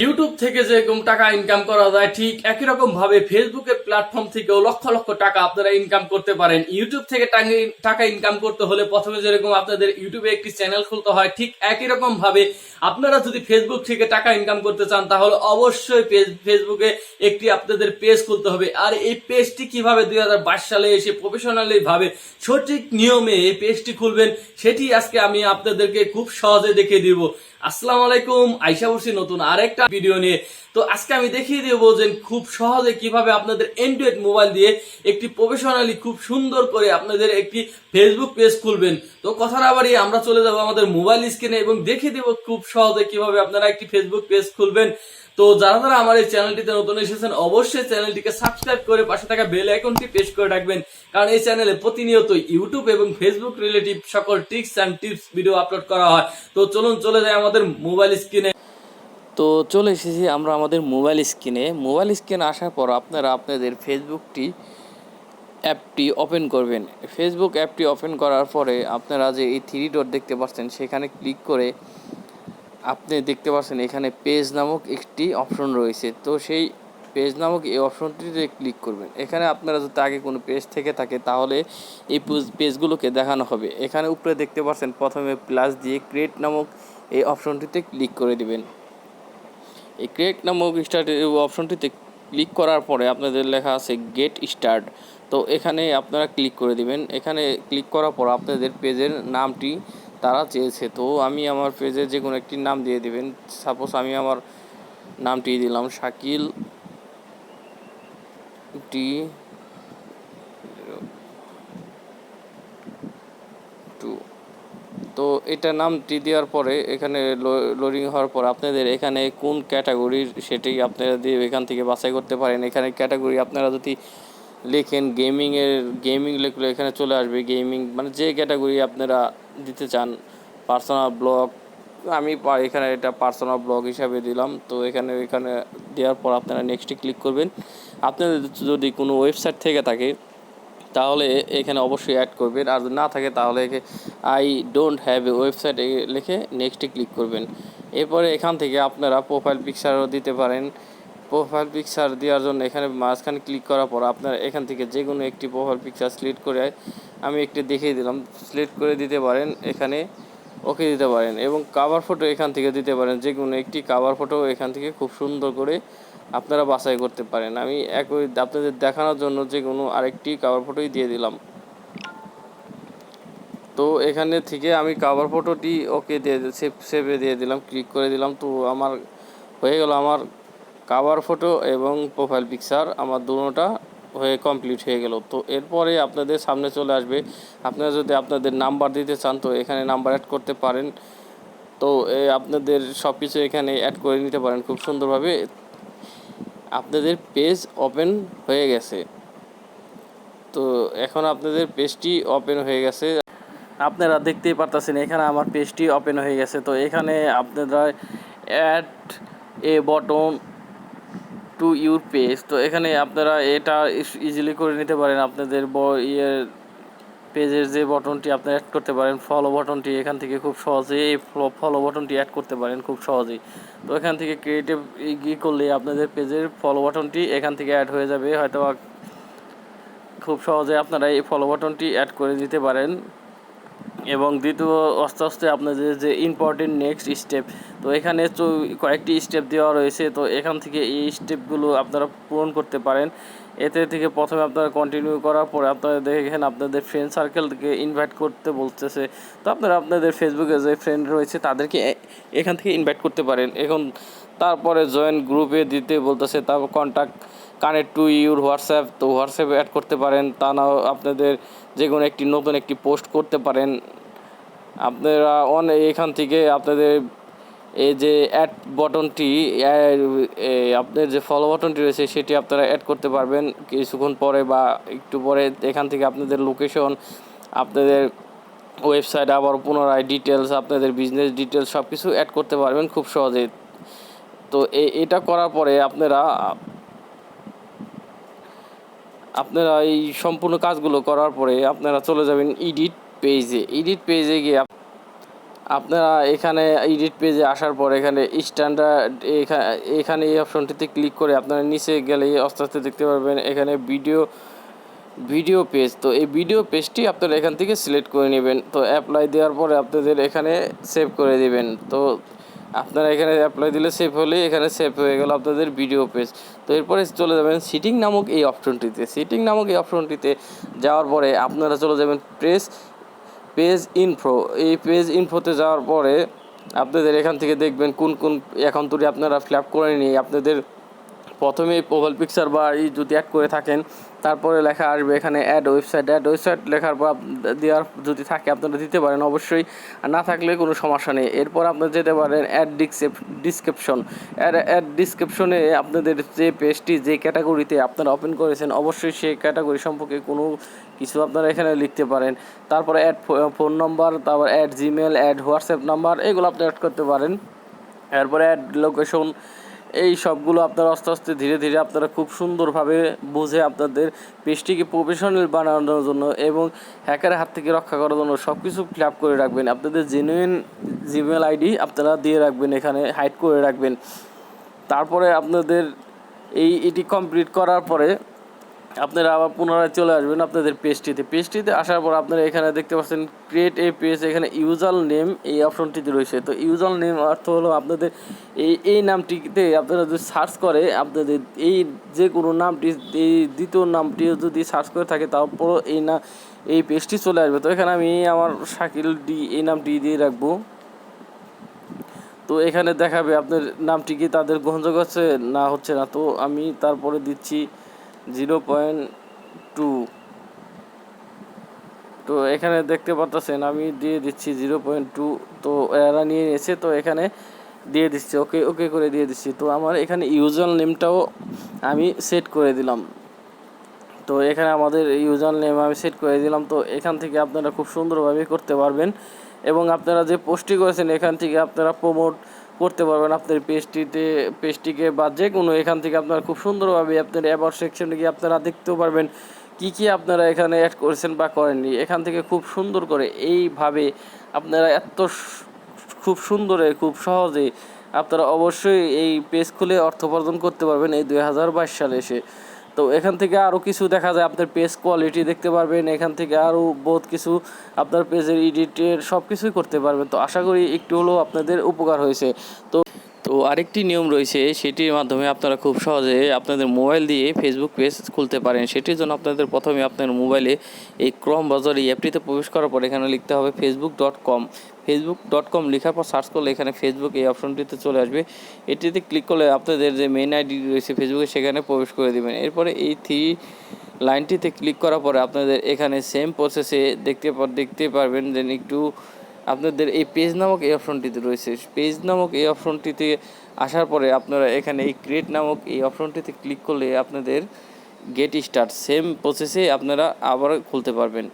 YouTube থেকে যেরকম টাকা ইনকাম করা যায় ঠিক একই রকম ভাবে ফেসবুকের প্ল্যাটফর্ম থেকেও লক্ষ লক্ষ টাকা আপনারা ইনকাম করতে পারেন। ইউটিউব থেকে টাকা ইনকাম করতে হলে প্রথমে যেরকম আপনাদের ইউটিউবে একটি চ্যানেল খুলতে হয়, ঠিক একই রকম ভাবে আপনারা যদি ফেসবুক থেকে টাকা ইনকাম করতে চান তাহলে অবশ্যই ফেসবুকে একটি আপনাদের পেজ খুলতে হবে। আর এই পেজটি কিভাবে 2022 সালে এসে প্রফেশনালি ভাবে সঠিক নিয়মে এই পেজটি খুলবেন সেটি আজকে আমি আপনাদেরকে খুব সহজে দেখিয়ে দিব। আসসালামু আলাইকুম, আইসা বলছি নতুন আরেকটা ভিডিও নিয়ে। তো আজকে আমি দেখিয়ে দেবো যে খুব সহজে কিভাবে আপনাদের অ্যান্ড্রয়েড মোবাইল দিয়ে একটি প্রফেশনালি খুব সুন্দর করে আপনাদের একটি ফেসবুক পেজ খুলবেন। তো কথা না বাড়িয়ে আমরা চলে যাব আমাদের মোবাইল স্ক্রিনে এবং দেখিয়ে দেবো খুব সহজে কিভাবে আপনারা একটি ফেসবুক পেজ খুলবেন। তো যারা যারা আমার এই চ্যানেলটিতে নতুন এসেছেন অবশ্যই চ্যানেলটিকে সাবস্ক্রাইব করে পাশে থাকা বেল আইকনটি প্রেস করে রাখবেন, কারণ এই চ্যানেলে প্রতিনিয়ত ইউটিউব এবং ফেসবুক রিলেটিভ সকল tricks and tips video upload করা হয়। তো চলুন চলে যাই আমাদের মোবাইল স্ক্রিনে। তো চলে এসেছি আমরা আমাদের মোবাইল স্ক্রিনে আসার পর আপনারা আপনাদের ফেসবুকটি অ্যাপটি ওপেন করবেন। ফেসবুক অ্যাপটি ওপেন করার পরে আপনারা যে এই থ্রি ডট দেখতে পাচ্ছেন সেখানে ক্লিক করে আপনি দেখতে পাচ্ছেন এখানে পেজ নামক একটি অপশন রয়েছে। তো সেই পেজ নামক এই অপশনটিতে ক্লিক করবেন। এখানে আপনারা যদি আগে কোনো পেজ থেকে থাকে তাহলে এই পেজগুলোকে দেখানো হবে। এখানে উপরে দেখতে পাচ্ছেন প্রথমে প্লাস দিয়ে ক্রিয়েট নামক এই অপশনটিতে ক্লিক করে দিবেন। এই ক্রিয়েট নামক অপশনটিতে ক্লিক করার পরে আপনাদের লেখা আছে গেট স্টার্ট। তো এখানে আপনারা ক্লিক করে দিবেন। এখানে ক্লিক করার পর আপনাদের পেজের নামটি তারা চেয়েছে। তো আমি আমার পেজের যে কোনো একটি নাম দিয়ে দিবেন। সাপোজ আমি আমার নামটি দিলাম শাকিল টি 2। তো এটা নামটি দেওয়ার পরে এখানে লোডিং হওয়ার পর আপনাদের এখানে কোন ক্যাটাগরির সেটি আপনারা দিয়ে এখান থেকে বাছাই করতে পারেন। এখানে ক্যাটাগরি আপনারা যদি লেখেন গেমিং লিখলে এখানে চলে আসবে গেমিং, মানে যে ক্যাটাগরি আপনারা দিতে চান। পার্সোনাল ব্লগ, আমি এখানে এটা পার্সোনাল ব্লগ হিসাবে দিলাম। তো এখানে দেওয়ার পর আপনারা নেক্সটে ক্লিক করবেন। আপনাদের যদি কোনো ওয়েবসাইট থেকে থাকে তাহলে এখানে অবশ্যই অ্যাড করবেন, আর যদি না থাকে তাহলে I don't have a website লিখে নেক্সটে ক্লিক করবেন। এরপরে এখান থেকে আপনারা প্রোফাইল পিকচারও দিতে পারেন। প্রোফাইল পিকচার দেওয়ার জন্য এখানে মাঝখানে ক্লিক করার পর আপনারা এখান থেকে যে কোনো একটি প্রোফাইল পিকচার সিলেক্ট করে, আমি একটি দেখিয়ে দিলাম, সিলেক্ট করে দিতে পারেন। এখানে ওকে দিতে পারেন এবং কাভার ফটো এখান থেকে দিতে পারেন। যে কোনো একটি কাভার ফটো এখান থেকে খুব সুন্দর করে আপনারা বাছাই করতে পারেন। আমি একই আপনাদের দেখানোর জন্য যে কোনো আরেকটি কাভার ফটোই দিয়ে দিলাম। তো এখানে থেকে আমি কাভার ফটোটি ওকে দিয়ে সেভে দিয়ে দিলাম, ক্লিক করে দিলাম। তো আমার হয়ে গেল আমার কাভার ফটো এবং প্রোফাইল পিকচার, আমার দুটোটা হয়ে কমপ্লিট হয়ে গেল। তো এরপরে আপনাদের সামনে চলে আসবে, আপনারা যদি আপনাদের নাম্বার দিতে চান তো এখানে নাম্বার অ্যাড করতে পারেন। তো আপনাদের সব কিছু এখানে অ্যাড করে নিতে পারেন খুব সুন্দরভাবে। আপনাদের পেজ ওপেন হয়ে গেছে। তো এখন আপনাদের পেজটি ওপেন হয়ে গেছে, আপনারা দেখতেই পারতেছেন এখানে আমার পেজটি ওপেন হয়ে গেছে। তো এখানে আপনারা add a button to your page, তো এখানে আপনারা এটা ইজিলি করে নিতে পারেন। আপনাদের পেজের যে বটনটি আপনারা অ্যাড করতে পারেন, ফলো বটনটি এখান থেকে খুব সহজেই এই ফলো বটনটি অ্যাড করতে পারেন খুব সহজেই। তো এখান থেকে ক্রিয়েটিভ করলে আপনাদের পেজের ফলো বটনটি এখান থেকে অ্যাড হয়ে যাবে। হয়তো খুব সহজে আপনারা এই ফলো বাটনটি অ্যাড করে দিতে পারেন। এবং দ্বিতীয় আস্তে আস্তে আপনাদের যে ইম্পর্টেন্ট নেক্সট স্টেপ, তো এখানে কয়েকটি স্টেপ দেওয়া রয়েছে। তো এখান থেকে এই স্টেপগুলো আপনারা পূরণ করতে পারেন। এতে থেকে প্রথমে আপনারা কন্টিনিউ করার পরে আপনারা দেখেন আপনাদের ফ্রেন্ড সার্কেলকে ইনভাইট করতে বলতেছে। তো আপনারা আপনাদের ফেসবুকে যে ফ্রেন্ড রয়েছে তাদেরকে এখান থেকে ইনভাইট করতে পারেন। এখন তারপরে জয়েন গ্রুপে দিতে বলতেছে, তারপর contact connect to your WhatsApp, তো হোয়াটসঅ্যাপে অ্যাড করতে পারেন। তা নাও আপনাদের যে কোনো একটি নতুন একটি পোস্ট করতে পারেন। আপনারা এখান থেকে আপনাদের এই যে অ্যাড বটনটি, আপনার যে ফলো বাটনটি রয়েছে সেটি আপনারা অ্যাড করতে পারবেন কিছুক্ষণ পরে বা একটু পরে। এখান থেকে আপনাদের লোকেশন, আপনাদের ওয়েবসাইট, আবার পুনরায় ডিটেলস, আপনাদের বিজনেস ডিটেলস সব কিছু অ্যাড করতে পারবেন খুব সহজে। তো এটা করার পরে আপনারা এই সম্পূর্ণ কাজগুলো করার পরে আপনারা চলে যাবেন এডিট পেজে গিয়ে আপনারা এখানে এডিট পেজে আসার পর এখানে স্ট্যান্ডার্ড এখানে এই অপশনটিতে ক্লিক করে আপনারা নিচে গেলে আস্তে আস্তে দেখতে পারবেন এখানে ভিডিও পেজ। তো এই ভিডিও পেজটি আপনারা এখান থেকে সিলেক্ট করে নেবেন। তো অ্যাপ্লাই দেওয়ার পরে আপনাদের এখানে সেভ করে দিবেন। তো আপনারা এখানে অ্যাপ্লাই দিলে সেভ হলে এখানে সেভ হয়ে গেল আপনাদের ভিডিও পেজ। তো এরপরে চলে যাবেন সিটিং নামক এই অপশনটিতে যাওয়ার পরে আপনারা চলে যাবেন পেজ ইনফো। এই পেজ ইনফোতে যাওয়ার পরে আপনাদের এখান থেকে দেখবেন কোন অ্যাকাউন্টটি আপনারা ফিল আপ করে নিয়ে আপনাদের প্রথমে প্রোফাইল পিকচার বা যদি অ্যাড করে থাকেন তারপরে লেখা আসবে এখানে অ্যাড ওয়েবসাইট লেখার পর দেওয়ার যদি থাকে আপনারা দিতে পারেন অবশ্যই, আর না থাকলে কোনো সমস্যা নেই। এরপর আপনারা যেতে পারেন অ্যাড ডিসক্রিপশনে আপনাদের যে পেজটি যে ক্যাটাগরিতে আপনারা ওপেন করেছেন অবশ্যই সেই ক্যাটাগরি সম্পর্কে কোনো কিছু আপনারা এখানে লিখতে পারেন। তারপরে অ্যাড ফোন নম্বর, তারপর add Gmail, add WhatsApp number, এগুলো আপনি অ্যাড করতে পারেন। এরপরে অ্যাড লোকেশন, এই সবগুলো আপনারা আস্তে আস্তে ধীরে ধীরে আপনারা খুব সুন্দরভাবে বুঝে আপনাদের পেজটিকে প্রফেশনাল বানানোর জন্য এবং হ্যাকারের হাত থেকে রক্ষা করার জন্য সব কিছু ফিল আপ করে রাখবেন। আপনাদের জেনুইন জিমেল আইডি আপনারা দিয়ে রাখবেন, এখানে হাইড করে রাখবেন। তারপরে আপনাদের এটি কমপ্লিট করার পরে আপনারা আবার পুনরায় চলে আসবেন আপনাদের পেজটিতে আসার পর আপনারা এখানে দেখতে পাচ্ছেন ক্রিয়েট এ পেজ। এখানে ইউজার নেম এই অপশনটিতে রয়েছে। তো ইউজার নেম অর্থ হলো আপনাদের এই নামটিতে আপনারা যদি সার্চ করে আপনাদের এই যে কোনো নামটি, এই দ্বিতীয় নামটি যদি সার্চ করে থাকে তারপর এই পেজটি চলে আসবে। তো এখানে আমি আমার শাকিল ডি এই নামটি দিয়ে রাখবো। তো এখানে দেখাবে আপনার নামটি কি তাদের গ্রহণযোগ্য হচ্ছে না হচ্ছে না। তো আমি তারপরে দিচ্ছি 0.2। তো এখানে দেখতে পাচ্ছেন আমি দিয়ে দিচ্ছি 0.2। তো এরা নিয়ে নিয়েছে, তো এখানে দিয়ে দিচ্ছি ওকে করে দিয়ে দিচ্ছি। তো আমার এখানে ইউজার নেমটাও আমি সেট করে দিলাম। তো এখানে আমাদের ইউজার নেম আমি সেট করে দিলাম। তো এখান থেকে আপনারা খুব সুন্দরভাবে করতে পারবেন এবং আপনারা যে পোস্টটি করেছেন এখান থেকে আপনারা প্রমোট করতে পারবেন আপনার পেজটিকে বা যে কোনো এখান থেকে আপনারা খুব সুন্দরভাবে আপনার অ্যাবাউট সেকশনে গিয়ে আপনারা দেখতেও পারবেন কি আপনারা এখানে অ্যাড করেছেন বা করেননি। এখান থেকে খুব সুন্দর করে এইভাবে আপনারা খুব সুন্দরে খুব সহজে আপনারা অবশ্যই এই পেজ খুলে অর্থ উপার্জন করতে পারবেন এই 2022 সালে এসে। তো এখান থেকে আরও কিছু দেখা যায় আপনার পেজ কোয়ালিটি দেখতে পারবেন, এখান থেকে আরও বহুত কিছু আপনার পেজের এডিটের সব কিছুই করতে পারবেন। তো আশা করি একটু হলেও আপনাদের উপকার হয়েছে। তো আরেকটি নিয়ম রয়েছে, সেটির মাধ্যমে আপনারা খুব সহজে আপনাদের মোবাইল দিয়ে ফেসবুক পেজ খুলতে পারেন। সেটির জন্য আপনাদের প্রথমে আপনার মোবাইলে এই ক্রোম ব্রাউজার এই অ্যাপটিতে প্রবেশ করার পর এখানে লিখতে হবে facebook.com লেখার পর সার্চ করলে এখানে ফেসবুক এই অপশনটিতে চলে আসবে। এটিতে ক্লিক করলে আপনাদের যে মেইন আইডি রয়েছে ফেসবুকে সেখানে প্রবেশ করে দেবেন। এরপরে এই 3 লাইনটিতে ক্লিক করার পরে আপনাদের এখানে সেম প্রসেসে দেখতে পারবেন যে একটু আপনাদের এই পেজ নামক এই অপশনটিতে রয়েছে। পেজ নামক এই অপশনটিতে আসার পরে আপনারা এখানে এই ক্রিয়েট নামক এই অপশনটিতে ক্লিক করলে আপনাদের গেট স্টার্ট সেম প্রসেসে আপনারা আবার খুলতে পারবেন।